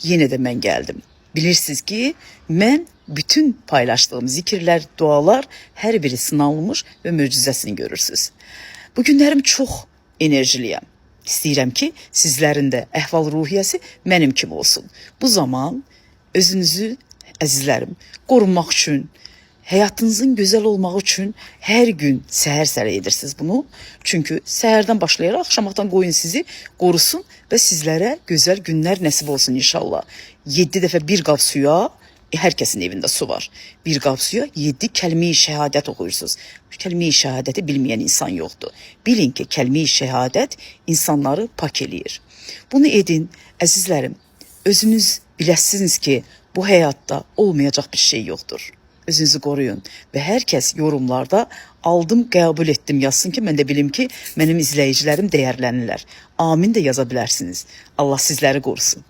yenə də mən gəldim. Bilirsiniz ki, mən bütün paylaşdığım zikirlər, dualar hər biri sınanılmış və möcüzəsini görürsünüz. Bu günlərim çox enerjiliyəm. İstəyirəm ki, sizlərin də əhval-ruhiyyəsi mənim kimi olsun. Bu zaman özünüzü, əzizlərim, qorunmaq üçün, həyatınızın gözəl olmağı üçün hər gün səhər-səhər edirsiniz bunu. Çünki səhərdən başlayaraq axşamdan qoyun sizi qorusun və sizlərə gözəl günlər nəsib olsun inşallah. 7 dəfə bir qab suya, hər kəsin evində su var. Bir qab suya 7 kəlmə-i şəhadət oxuyursunuz. Kəlmə-i şəhadəti bilməyən insan yoxdur. Bilin ki, kəlmə-i şəhadət insanları pak eləyir. Bunu edin, əzizlərim. Özünüz biləsiniz ki, bu həyatda olmayacaq bir şey yoxdur. Özünüzü qoruyun və hər kəs yorumlarda aldım, qəbul etdim yazsın ki, mən də bilim ki, mənim izləyicilərim dəyərlənirlər. Amin də yaza bilərsiniz. Allah sizləri qorusun.